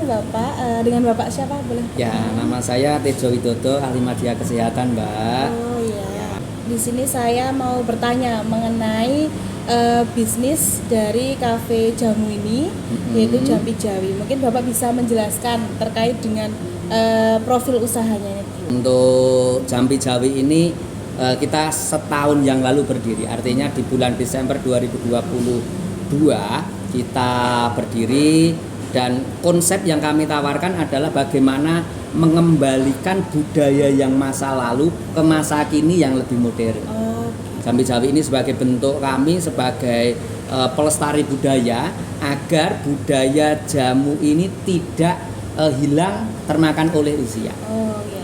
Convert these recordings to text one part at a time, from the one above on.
Bapak. Dengan Bapak siapa boleh? Ya, nama saya Tejo Widodo, ahli media kesehatan, Mbak. Oh iya. Di sini saya mau bertanya mengenai bisnis dari kafe jamu ini, yaitu Jampi Jawi. Mungkin Bapak bisa menjelaskan terkait dengan profil usahanya. Untuk Jampi Jawi ini kita setahun yang lalu berdiri. Artinya di bulan Desember 2022 kita berdiri, dan konsep yang kami tawarkan adalah bagaimana mengembalikan budaya yang masa lalu ke masa kini yang lebih modern. Jampi Jawi ini sebagai bentuk kami sebagai pelestari budaya agar budaya jamu ini tidak hilang termakan oleh usia.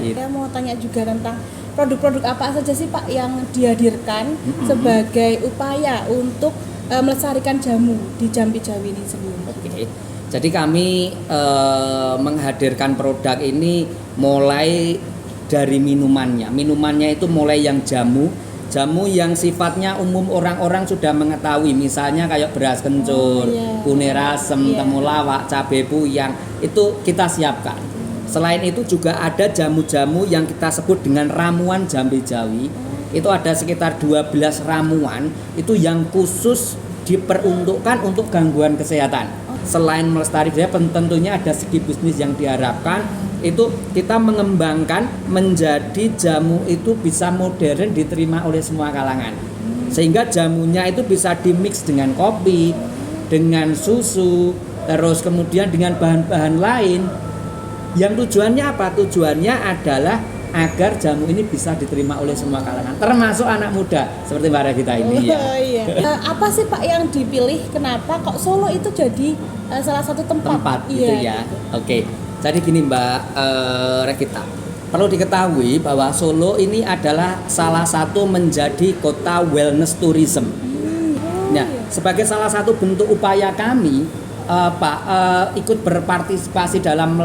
Gitu. Saya mau tanya juga tentang produk-produk apa saja sih Pak yang dihadirkan sebagai upaya untuk melestarikan jamu di Jampi Jawi ini sendiri. Oke. Jadi kami menghadirkan produk ini mulai dari minumannya. Minumannya itu mulai yang jamu yang sifatnya umum orang-orang sudah mengetahui. Misalnya kayak beras kencur, kunir asem, temulawak, cabai puyang, itu kita siapkan. Selain itu juga ada jamu-jamu yang kita sebut dengan ramuan Jampi Jawi. Itu ada sekitar 12 ramuan itu yang khusus diperuntukkan untuk gangguan kesehatan. Selain melestarikan, tentunya ada segi bisnis yang diharapkan, itu kita mengembangkan menjadi jamu itu bisa modern, diterima oleh semua kalangan. Sehingga jamunya itu bisa dimix dengan kopi, dengan susu, terus kemudian dengan bahan-bahan lain. Yang tujuannya apa? Tujuannya adalah agar jamu ini bisa diterima oleh semua kalangan, termasuk anak muda seperti Mbak Revita ini. Apa sih Pak yang dipilih? Kenapa kok Solo itu jadi salah satu tempat gitu ya? Oke, jadi gini Mbak Revita, perlu diketahui bahwa Solo ini adalah salah satu menjadi kota wellness tourism. Nah, sebagai salah satu bentuk upaya kami Pak ikut berpartisipasi dalam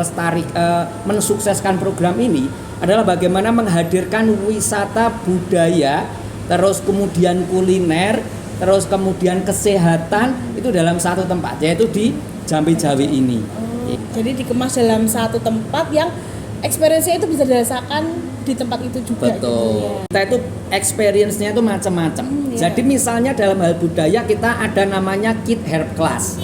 mensukseskan program ini adalah bagaimana menghadirkan wisata budaya, terus kemudian kuliner, terus kemudian kesehatan itu dalam satu tempat, yaitu di Jampi Jawi ini. Jadi dikemas dalam satu tempat yang experience-nya itu bisa dirasakan di tempat itu juga. Betul. Kita itu experience-nya itu macam-macam. Jadi misalnya dalam hal budaya kita ada namanya Kid Herb Class.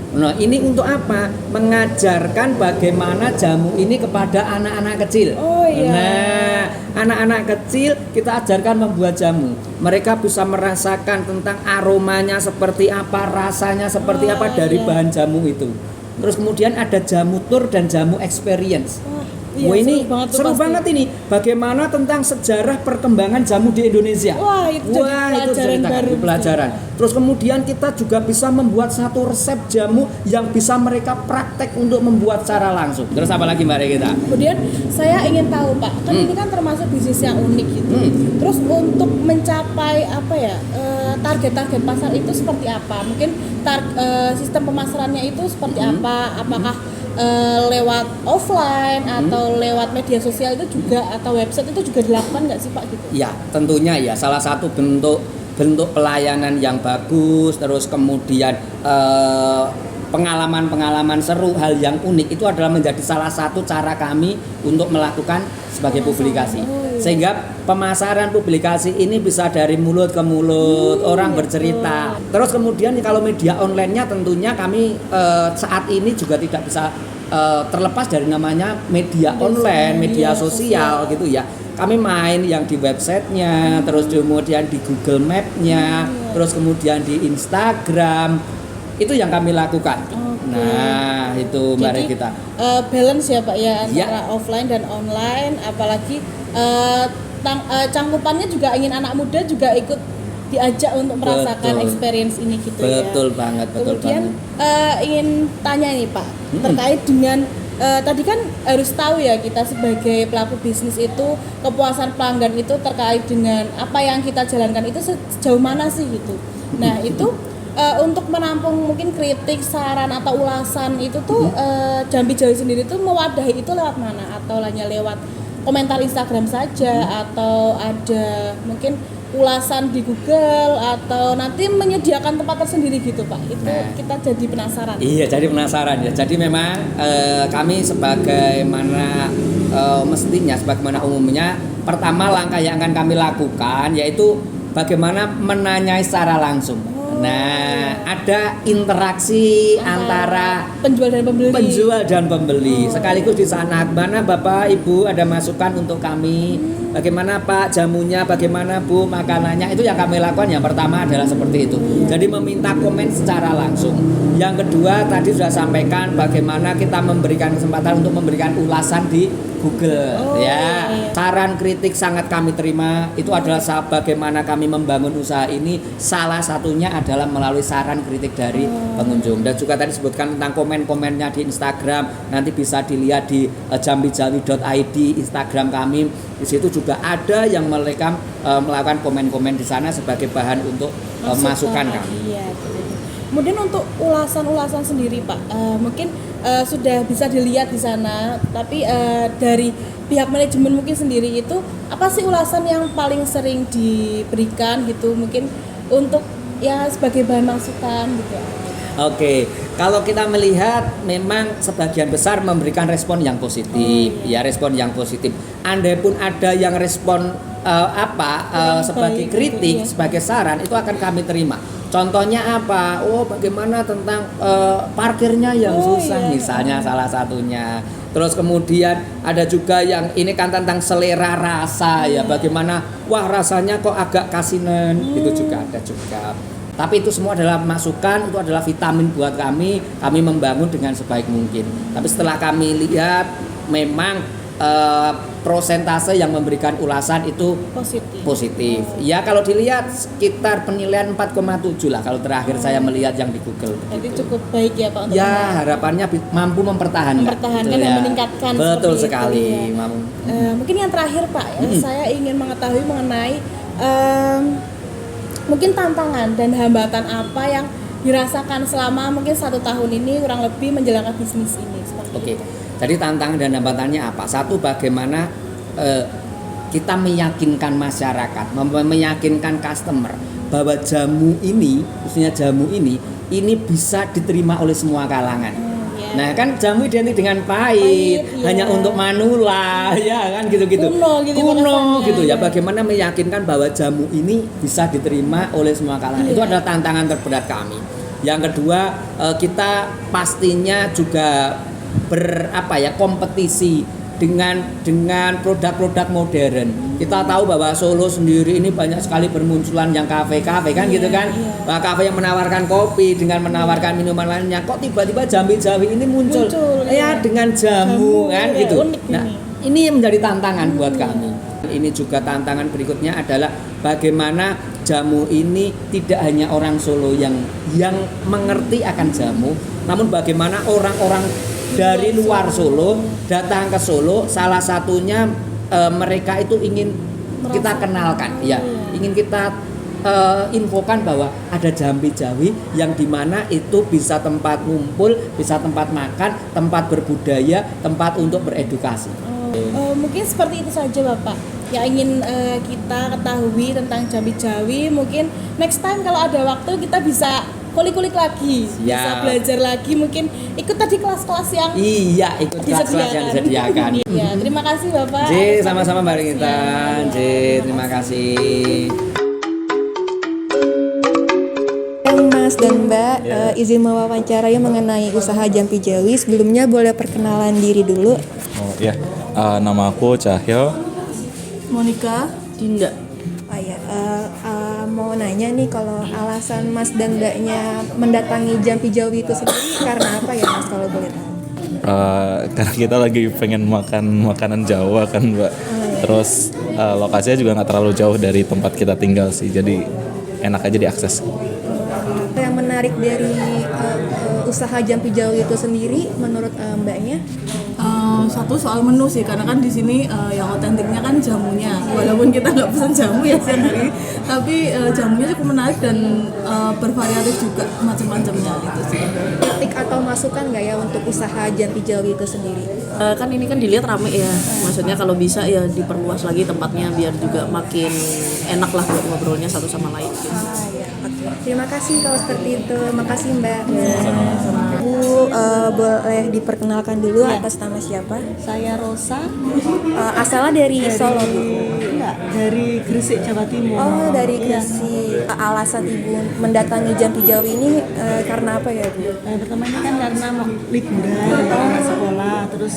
Nah, ini untuk apa? Mengajarkan bagaimana jamu ini kepada anak-anak kecil. Nah, anak-anak kecil kita ajarkan membuat jamu. Mereka bisa merasakan tentang aromanya seperti apa, rasanya seperti apa dari bahan jamu itu. Terus kemudian ada jamu tour dan jamu experience. Wah, ini seru banget ini. Bagaimana tentang sejarah perkembangan jamu di Indonesia? Itu ceritakan pelajaran. Terus kemudian kita juga bisa membuat satu resep jamu yang bisa mereka praktek untuk membuat secara langsung. Terus apa lagi Mbak Revita? Kemudian saya ingin tahu Pak, kan ini kan termasuk bisnis yang unik gitu. Terus untuk mencapai target-target pasar itu seperti apa? Mungkin sistem pemasarannya itu seperti apa? Apakah lewat offline atau lewat media sosial itu juga, atau website itu juga dilakukan nggak sih Pak gitu? Ya, tentunya ya, salah satu bentuk pelayanan yang bagus, terus kemudian pengalaman seru, hal yang unik itu adalah menjadi salah satu cara kami untuk melakukan sebagai publikasi. Sehingga pemasaran publikasi ini bisa dari mulut ke mulut, orang bercerita. Terus kemudian kalau media online-nya tentunya kami saat ini juga tidak bisa terlepas dari namanya media online, media sosial gitu ya. Kami main yang di websitenya, terus kemudian di Google Map-nya, terus kemudian di Instagram. Itu yang kami lakukan. Nah, itu Mbak Revita. Balance ya Pak ya antara offline dan online, apalagi cangkupannya juga ingin anak muda juga ikut diajak untuk merasakan experience ini gitu. Betul banget. Kemudian ingin tanya nih Pak, terkait dengan tadi kan harus tahu ya, kita sebagai pelaku bisnis itu kepuasan pelanggan itu terkait dengan apa yang kita jalankan itu sejauh mana sih gitu. Nah itu untuk menampung mungkin kritik, saran atau ulasan itu tuh Jampi Jawi sendiri tuh mewadahi itu lewat mana? Atau hanya lewat komentar Instagram saja, atau ada mungkin ulasan di Google atau nanti menyediakan tempat tersendiri gitu Pak? Itu kita jadi penasaran. Iya, jadi penasaran ya. Jadi memang kami sebagaimana mestinya, sebagaimana umumnya, pertama langkah yang akan kami lakukan yaitu bagaimana menanyai secara langsung. Nah, ada interaksi antara penjual dan pembeli. Sekaligus di sana, mana Bapak Ibu ada masukan untuk kami? Bagaimana Pak jamunya? Bagaimana Bu makanannya? Itu yang kami lakukan. Yang pertama adalah seperti itu. Jadi meminta komen secara langsung. Yang kedua tadi sudah sampaikan bagaimana kita memberikan kesempatan untuk memberikan ulasan di Google ya. Saran kritik sangat kami terima. Itu adalah bagaimana kami membangun usaha ini. Salah satunya adalah melalui saran kritik dari pengunjung. Dan juga tadi disebutkan tentang komen-komennya di Instagram. Nanti bisa dilihat di jambijawi.id Instagram kami. Di situ juga ada yang mereka melakukan komen-komen di sana sebagai bahan untuk masukan kami. Iya. Kemudian untuk ulasan-ulasan sendiri Pak, mungkin sudah bisa dilihat di sana, tapi dari pihak manajemen mungkin sendiri itu apa sih ulasan yang paling sering diberikan gitu, mungkin untuk ya sebagai bahan masukan gitu. Oke, kalau kita melihat memang sebagian besar memberikan respon yang positif, ya respon yang positif. Andai pun ada yang respon sebagai kritik, sebagai saran, itu akan kami terima. Contohnya apa? Bagaimana tentang parkirnya yang susah misalnya salah satunya. Terus kemudian ada juga yang ini kan tentang selera rasa ya. Bagaimana rasanya kok agak kasinan, itu juga ada juga. Tapi itu semua adalah masukan, itu adalah vitamin buat kami membangun dengan sebaik mungkin. Tapi setelah kami lihat memang prosentase yang memberikan ulasan itu positif. Ya kalau dilihat sekitar penilaian 4,7 lah kalau terakhir saya melihat yang di Google. Jadi cukup baik ya Pak untuk harapannya mampu mempertahankan dan meningkatkan. Betul sekali. Ya. Mungkin yang terakhir Pak, saya ingin mengetahui mengenai mungkin tantangan dan hambatan apa yang dirasakan selama mungkin 1 tahun ini kurang lebih menjalankan bisnis ini. Oke. Jadi tantangan dan hambatannya apa? Satu, bagaimana kita meyakinkan masyarakat, meyakinkan customer bahwa jamu ini, khususnya jamu ini bisa diterima oleh semua kalangan. Nah kan jamu identik dengan pahit, hanya untuk manula, ya kan gitu-gitu. Kuno gitu ya. Bagaimana meyakinkan bahwa jamu ini bisa diterima oleh semua kalangan? Itu adalah tantangan terberat kami. Yang kedua, kita pastinya juga kompetisi dengan produk-produk modern. Kita tahu bahwa Solo sendiri ini banyak sekali bermunculan yang kafe-kafe kan gitu kan. Kafe yang menawarkan kopi dengan menawarkan minuman lainnya. Kok tiba-tiba Jambi Jawi ini muncul dengan jamu kan gitu. Nah, ini menjadi tantangan buat kami. Ini juga tantangan berikutnya adalah bagaimana jamu ini tidak hanya orang Solo yang mengerti akan jamu, namun bagaimana orang-orang dari luar Solo datang ke Solo, salah satunya mereka itu ingin kita kenalkan, ingin kita infokan bahwa ada Jambi Jawi yang dimana itu bisa tempat ngumpul, bisa tempat makan, tempat berbudaya, tempat untuk beredukasi. Mungkin seperti itu saja Bapak yang ingin kita ketahui tentang Jambi Jawi. Mungkin next time kalau ada waktu kita bisa kulik-kulik lagi, bisa belajar lagi, mungkin ikut tadi kelas-kelas yang ikut kelas-kelas yang disediakan. Terima kasih Bapak. Sama-sama Mbak Rinita. Terima kasih. Mas dan Mbak, izin mewawancarai mengenai usaha Jambi Jawi. Sebelumnya boleh perkenalan diri dulu. Nama aku Cahyo. Monica. Dinda. Mau nanya nih, kalau alasan Mas dan Mbaknya mendatangi Jambi Jawi itu sendiri karena apa ya Mas, kalau boleh tahu? Karena kita lagi pengen makan makanan Jawa kan Mbak. Terus lokasinya juga nggak terlalu jauh dari tempat kita tinggal sih, jadi enak aja diakses. Apa yang menarik dari usaha Jampi Jawi itu sendiri menurut Mbaknya? Satu soal menu sih, karena kan di sini yang otentiknya kan jamunya, walaupun kita nggak pesan jamu ya siang hari, tapi jamunya cukup menarik dan bervariatif juga macam-macamnya itu sih. Kritik atau masukan nggak ya untuk usaha Jampi Jawi itu sendiri? Kan ini kan dilihat rame ya, maksudnya kalau bisa ya diperluas lagi tempatnya biar juga makin enak lah buat ngobrolnya satu sama lain gitu. Ya, oke. Terima kasih kalau seperti itu. Makasih Mbak. Bu, boleh diperkenalkan dulu atas nama siapa? Saya Rosa, Asalnya dari Solo, Bu. enggak, dari Gresik, Jawa Timur. Oh, dari Gresik. Alasan Ibu mendatangi Jampi Jawi ini karena apa ya, Bu? Pertama ini kan karena mau liburan, anak sekolah, terus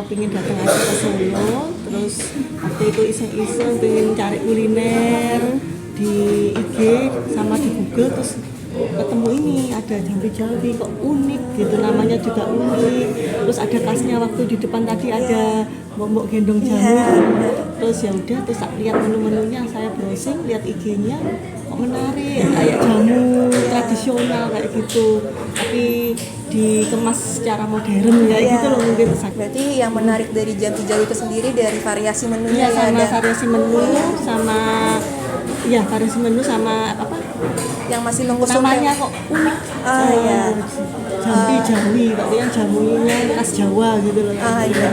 pingin datang aja ke Solo, terus waktu itu iseng-iseng pingin cari kuliner di IG sama di Google, terus ketemu ini ada Jampi Jawi, kok unik gitu, namanya juga unik, terus ada tasnya waktu di depan tadi ada mbok gendong jamu, terus ya udah, terus lihat menu-menunya, saya browsing lihat IG-nya kok menarik, kayak jamu tradisional kayak gitu, tapi dikemas secara modern ya gitu loh mungkin. Berarti yang menarik dari Jampi Jawi itu sendiri dari variasi menunya Ya, sama ada variasi menu, sama ya variasi menu sama apa yang masih mengusung namanya kok unik. ya. Jampi Jawi, yang jamunya khas Jawa gitu loh. Iya.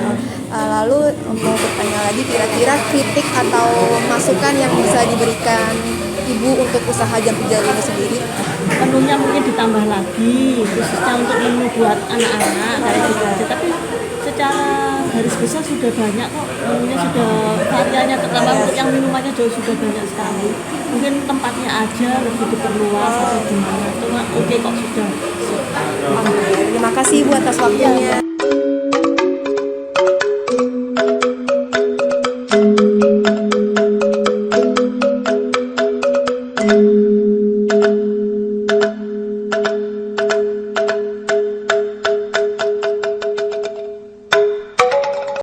Lalu mau bertanya lagi, kira-kira kritik atau masukan yang bisa diberikan Ibu untuk usaha Jampi Jawi ini sendiri? Menunya mungkin ditambah lagi, khususnya untuk menu buat anak-anak kayak gitu aja. Tapi secara garis besar sudah banyak kok, menunya sudah variannya, terutama untuk yang minumannya juga sudah banyak sekali. Mungkin tempatnya aja lebih diperluas atau gimana, cuma oke kok sudah. Terima kasih Ibu atas waktunya.